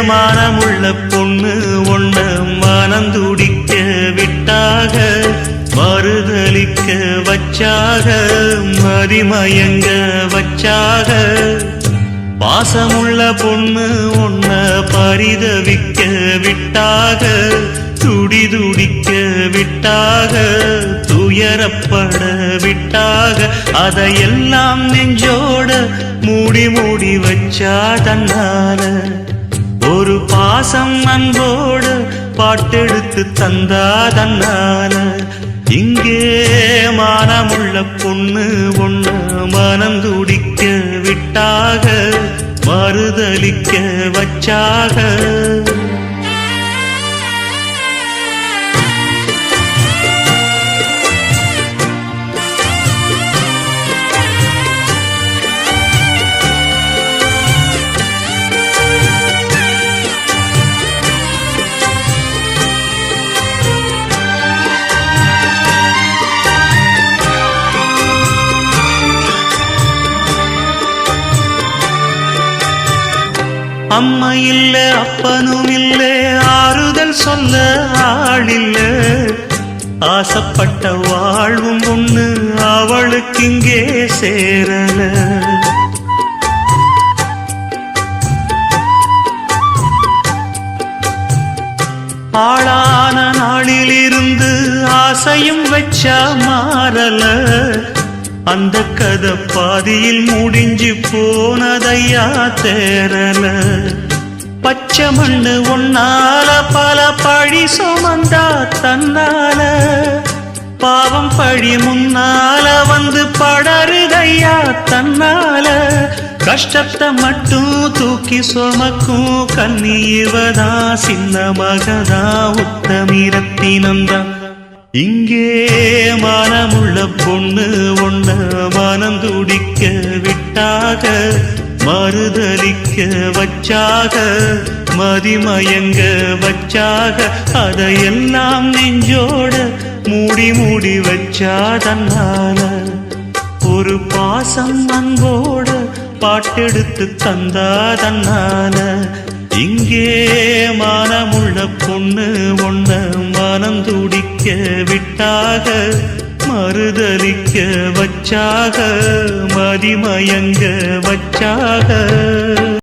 மானமுள்ள பொண்ணு ஒண்ண மனந்துடிக்க விட்டாக மறுதலிக்க வச்சாக மதிமயங்க வச்சாக பாசமுள்ள பொண்ணு ஒண்ண பரிதவிக்க விட்டாக துடிதுடிக்க விட்டாக துயரப்பட விட்டாக அதையெல்லாம் நெஞ்சோட மூடி மூடி வச்சா தன்னால ஒரு பாசம் அன்போடு பாட்டெடுத்து தந்தா தன்னால இங்கே மானமுள்ள பொண்ணு ஒண்ணு மனம் துடிக்க விட்டாக மறுதலிக்க வச்சாக அம்மா இல்ல அப்பனும் இல்ல ஆறுதல் சொல்ல ஆளில்ல ஆசைப்பட்ட வாழ்வும் ஒண்ணு அவளுக்கு இங்கே சேரல ஆளான நாளிலிருந்து ஆசையும் வச்சா மாறல அந்த கதை பாதியில் முடிஞ்சு போனதையா தேரல பச்சை மண்ணு ஒன்னால பல பழி சுமந்தா தன்னால பாவம் பழி முன்னால வந்து படருதையா தன்னால கஷ்டத்தை மட்டும் தூக்கி சுமக்கும் கண்ணீவதா சின்ன மகதா உத்தமிரத்தினந்தான் இங்கே மானமுள்ள பொண்ணு ஒண்ண மனம் துடிக்க விட்டாக மறுதலிக்க வச்சாக மதிமயங்க வச்சாக அதையெல்லாம் நெஞ்சோட மூடி மூடி வச்சா தன்னால ஒரு பாசம் அன்போட பாட்டெடுத்து தந்தா தன்னால இங்கே மானமுள்ள பொண்ணு ஒண்ண மனம் துடிக்க விட்டாக மறுதலிக்க வச்சாக மதிமயங்க வச்சாக